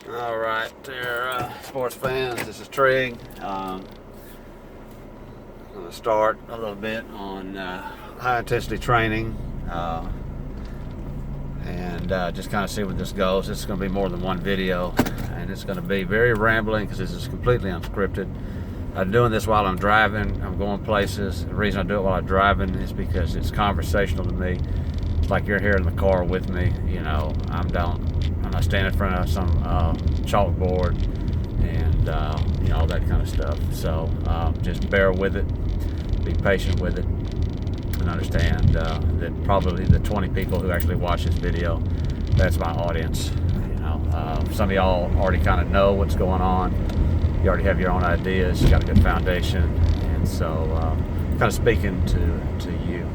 All right, there, sports fans. This is Trig. I'm going to start a little bit on high intensity training and just kind of see where this goes. This is going to be more than one video, and it's going to be very rambling because this is completely unscripted. I'm doing this while I'm driving. I'm going places. The reason I do it while I'm driving is because it's conversational to me. It's like you're here in the car with me. You know, I'm not standing in front of some chalkboard and all that kind of stuff. So just bear with it, be patient with it, and understand that probably the 20 people who actually watch this video, that's my audience. Some of y'all already kind of know what's going on. You already have your own ideas. You got a good foundation, and so kind of speaking to you.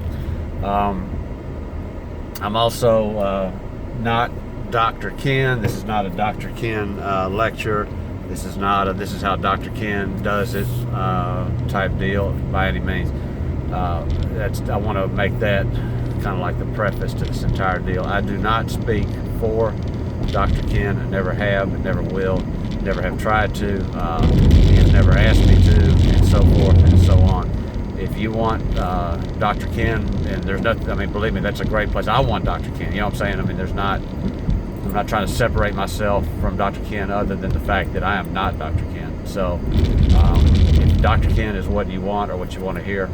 I'm also not Dr. Ken. This is not a Dr. Ken lecture. This is not a "this is how Dr. Ken does it" type deal by any means. I want to make that kind of like the preface to this entire deal. I do not speak for Dr. Ken. I never have, and never will. Never have tried to. He has never asked me to, and so forth and so on. If you want Dr. Ken, and there's nothing, I mean, believe me, that's a great place. I want Dr. Ken, you know what I'm saying? I mean, I'm not trying to separate myself from Dr. Ken other than the fact that I am not Dr. Ken. So if Dr. Ken is what you want or what you want to hear,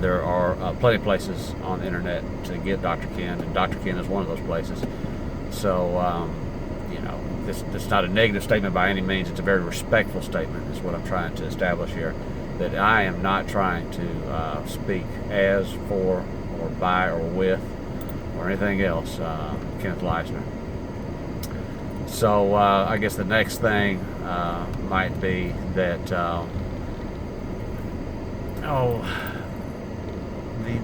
there are plenty of places on the internet to get Dr. Ken, and Dr. Ken is one of those places. So, this is not a negative statement by any means. It's a very respectful statement is what I'm trying to establish here, that I am not trying to speak as, for, or by, or with, or anything else Kenneth Leisner. So I guess the next thing might be that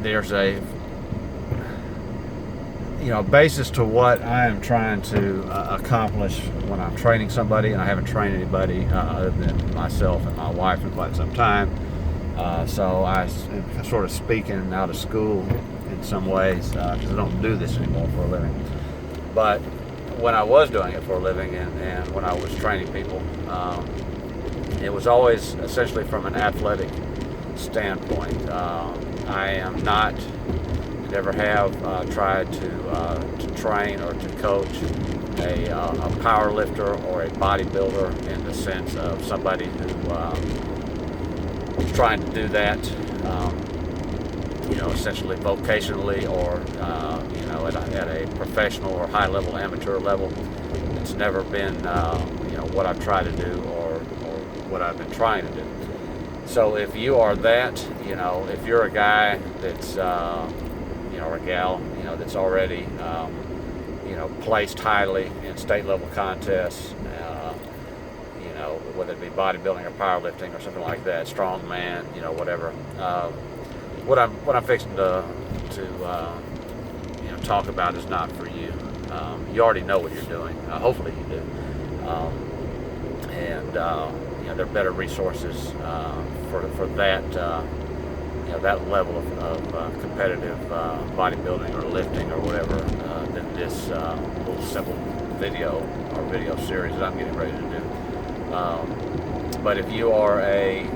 there's a basis to what I am trying to accomplish when I'm training somebody, and I haven't trained anybody other than myself and my wife in quite some time. So I'm sort of speaking out of school in some ways because I don't do this anymore for a living. But when I was doing it for a living and when I was training people, it was always essentially from an athletic standpoint. I am not, never have tried to train or to coach a power lifter or a bodybuilder in the sense of somebody who is trying to do that, essentially vocationally or at a professional or high-level amateur level. It's never been what I've tried to do or what I've been trying to do. So if you are that, if you're a guy that's or a gal, that's already, placed highly in state-level contests, whether it be bodybuilding or powerlifting or something like that, strongman, whatever. What I'm fixing to talk about is not for you. You already know what you're doing. Hopefully you do. There are better resources for that. That level of competitive bodybuilding or lifting or whatever than this little simple video or video series that I'm getting ready to do. But if you are a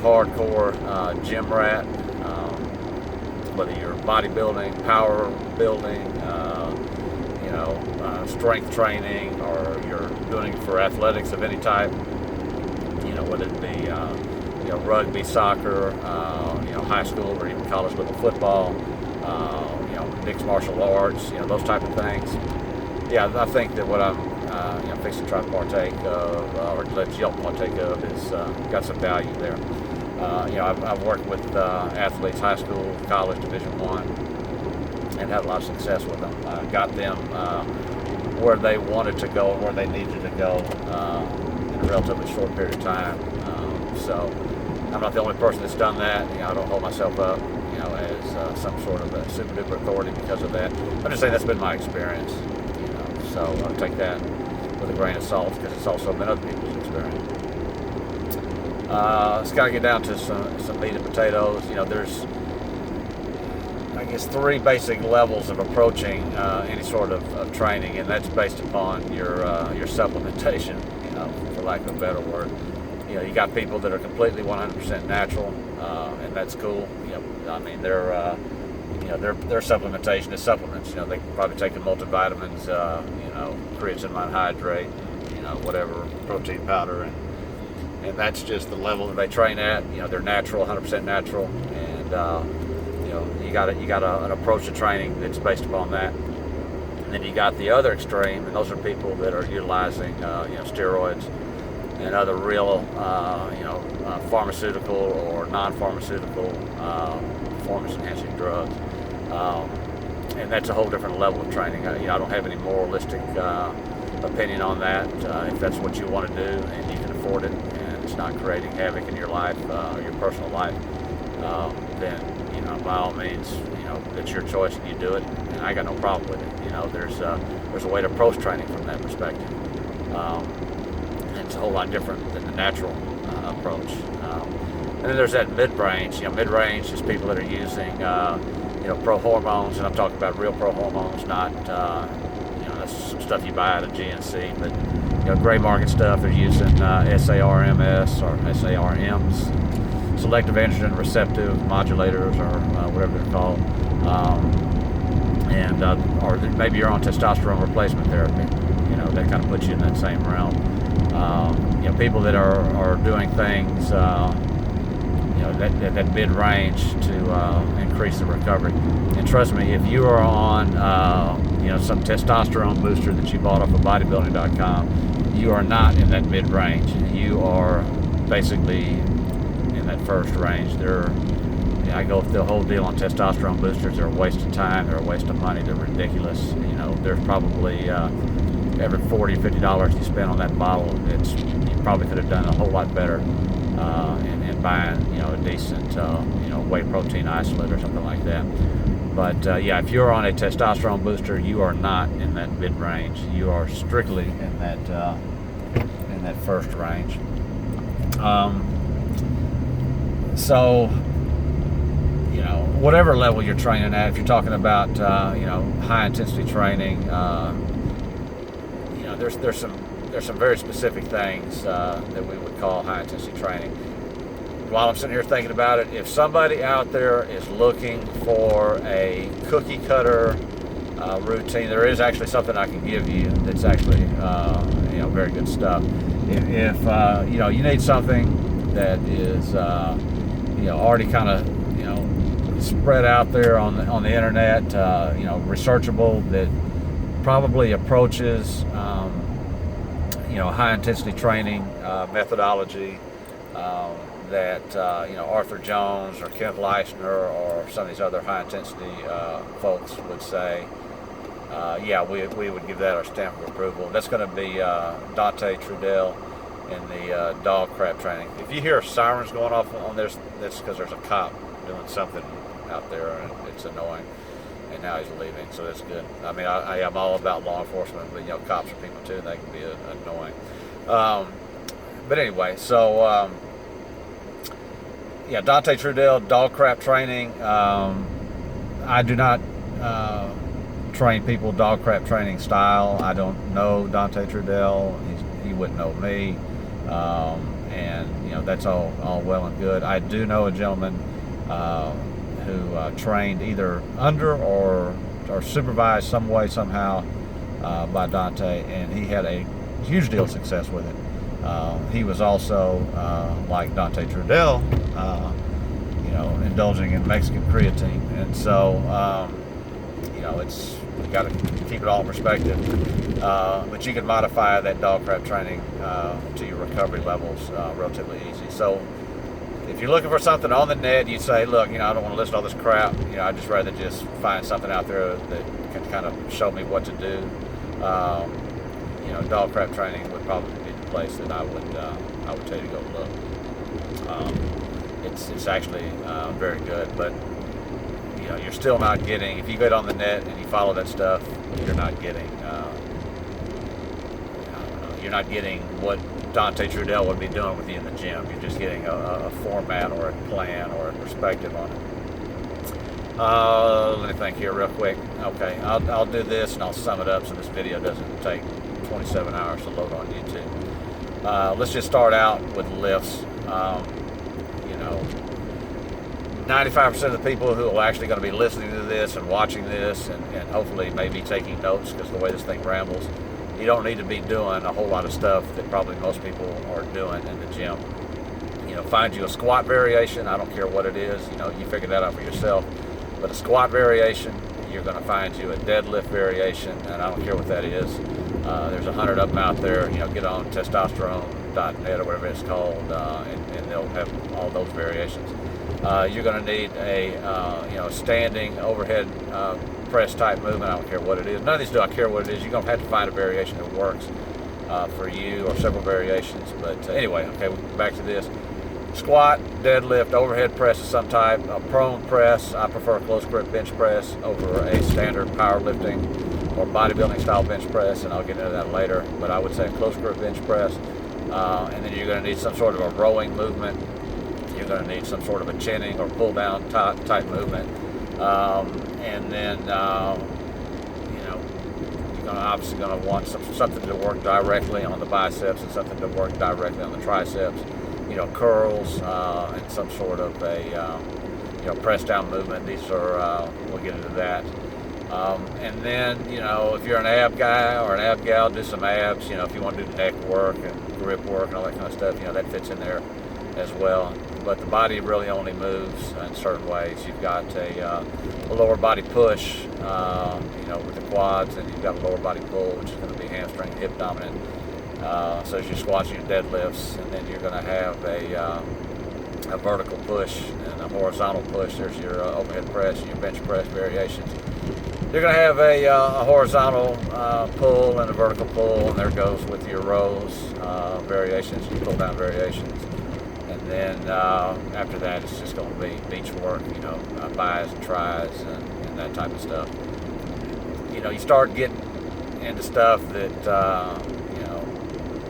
hardcore gym rat, whether you're bodybuilding, power building, strength training, or you're doing it for athletics of any type, whether it be rugby, soccer, high school or even college level football, mixed martial arts, those type of things. Yeah, I think that what I'm fixing to try to partake of, or let y'all partake of, is got some value there. I've worked with athletes, high school, college, Division I, and had a lot of success with them. Got them where they wanted to go and where they needed to go in a relatively short period of time. So I'm not the only person that's done that. I don't hold myself up, as some sort of a super duper authority because of that. I'm just saying that's been my experience. So I'll take that with a grain of salt because it's also been other people's experience. Let's kind of get down to some meat and potatoes. I guess, three basic levels of approaching any sort of training, and that's based upon your supplementation, for lack of a better word. You got people that are completely 100% natural, and that's cool. I mean, their supplementation is supplements. They can probably take the multivitamins, creatine hydrate, whatever, protein powder, and that's just the level that they train at. They're natural, 100% natural, and you got an approach to training that's based upon that. And then you got the other extreme, and those are people that are utilizing steroids and other real pharmaceutical or non-pharmaceutical performance-enhancing drugs. And that's a whole different level of training. I don't have any moralistic opinion on that. If that's what you want to do and you can afford it, and it's not creating havoc in your life, your personal life, then by all means, it's your choice and you do it, and I got no problem with it. There's a way to approach training from that perspective. It's a whole lot different than the natural approach. And then there's that mid-range. Mid-range is people that are using pro-hormones, and I'm talking about real pro-hormones, not that's some stuff you buy out of GNC, but gray market stuff. They're using SARMs or SARMs. Selective androgen receptive modulators, or whatever they're called, or maybe you're on testosterone replacement therapy. That kind of puts you in that same realm. People that are doing things, that mid-range to increase the recovery. And trust me, if you are on, some testosterone booster that you bought off of bodybuilding.com, you are not in that mid-range. You are basically that first range. I go through the whole deal on testosterone boosters. They're a waste of time, they're a waste of money, they're ridiculous. There's probably every $40-50 you spend on that bottle, you probably could have done a whole lot better in buying a decent whey protein isolate or something like that. But if you're on a testosterone booster, you are not in that mid-range. You are strictly in that first range. So, whatever level you're training at, if you're talking about, high intensity training, there's some very specific things that we would call high intensity training. While I'm sitting here thinking about it, if somebody out there is looking for a cookie cutter routine, there is actually something I can give you that's actually, very good stuff. If you need something that is already kind of spread out there on the internet, researchable, that probably approaches high intensity training methodology that Arthur Jones or Kenneth Leistner or some of these other high intensity folks would say, we would give that our stamp of approval. That's going to be Dante Trudell in the dog crap training. If you hear sirens going off on this, that's because there's a cop doing something out there, and it's annoying. And now he's leaving, so that's good. I mean, I am all about law enforcement, but cops are people too, and they can be annoying. But anyway, so Dante Trudell, dog crap training. I do not train people dog crap training style. I don't know Dante Trudell. He wouldn't know me. And that's all well and good. I do know a gentleman who trained either under or supervised some way, somehow by Dante, and he had a huge deal of success with it. He was also, like Dante Trudell, indulging in Mexican creatine. And so, you got to keep it all in perspective. But you can modify that dog crap training to your recovery levels relatively easy. So if you're looking for something on the net, you say, look, I don't want to listen to all this crap. I'd just rather just find something out there that can kind of show me what to do. Dog crap training would probably be the place that I would tell you to go look. It's actually very good, but you're still not getting, if you get on the net and you follow that stuff, you're not getting what Dante Trudell would be doing with you in the gym. You're just getting a format or a plan or a perspective on it. Let me think here real quick. Okay, I'll do this and I'll sum it up so this video doesn't take 27 hours to load on YouTube. Let's just start out with lifts. You know, 95% of the people who are actually going to be listening to this and watching this and hopefully maybe taking notes, because the way this thing rambles, you don't need to be doing a whole lot of stuff that probably most people are doing in the gym. You know, find you a squat variation. I don't care what it is. You know, you figure that out for yourself. But a squat variation, you're going to find you a deadlift variation, and I don't care what that is. There's 100 of them out there. You know, get on testosterone.net or whatever it's called, and they'll have all those variations. You're going to need a standing overhead press type movement. I don't care what it is. None of these do I care what it is. You're going to have to find a variation that works for you, or several variations. But anyway, okay, back to this. Squat, deadlift, overhead press of some type, a prone press. I prefer a close grip bench press over a standard powerlifting or bodybuilding style bench press, and I'll get into that later. But I would say a close grip bench press. And then you're going to need some sort of a rowing movement. You're going to need some sort of a chinning or pull down type movement. And then, you're obviously going to want something to work directly on the biceps and something to work directly on the triceps. You know, curls and some sort of a press down movement. These are we'll get into that. And then, if you're an ab guy or an ab gal, do some abs. You know, if you want to do neck work and grip work and all that kind of stuff, that fits in there as well. But the body really only moves in certain ways. You've got a lower body push, with the quads, and you've got a lower body pull, which is going to be hamstring, hip dominant. So as your squats and your deadlifts, and then you're going to have a vertical push and a horizontal push. There's your overhead press and your bench press variations. You're going to have a horizontal pull and a vertical pull, and there goes with your rows variations, your pull down variations. And then after that, it's just going to be beach work, bis and tris and that type of stuff. You start getting into stuff that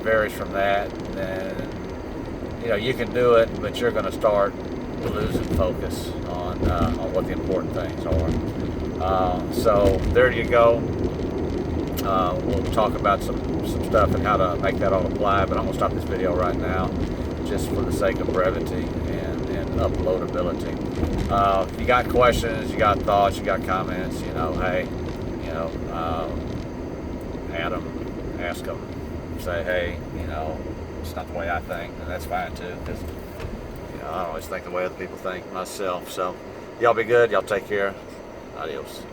varies from that, and then you can do it, but you're going to start losing focus on what the important things are. So there you go. We'll talk about some stuff and how to make that all apply, but I'm going to stop this video right now just for the sake of brevity and uploadability. If you got questions, you got thoughts, you got comments, Adam, ask them. Say, hey, it's not the way I think, and that's fine too, because I don't always think the way other people think myself. So y'all be good, y'all take care, adios.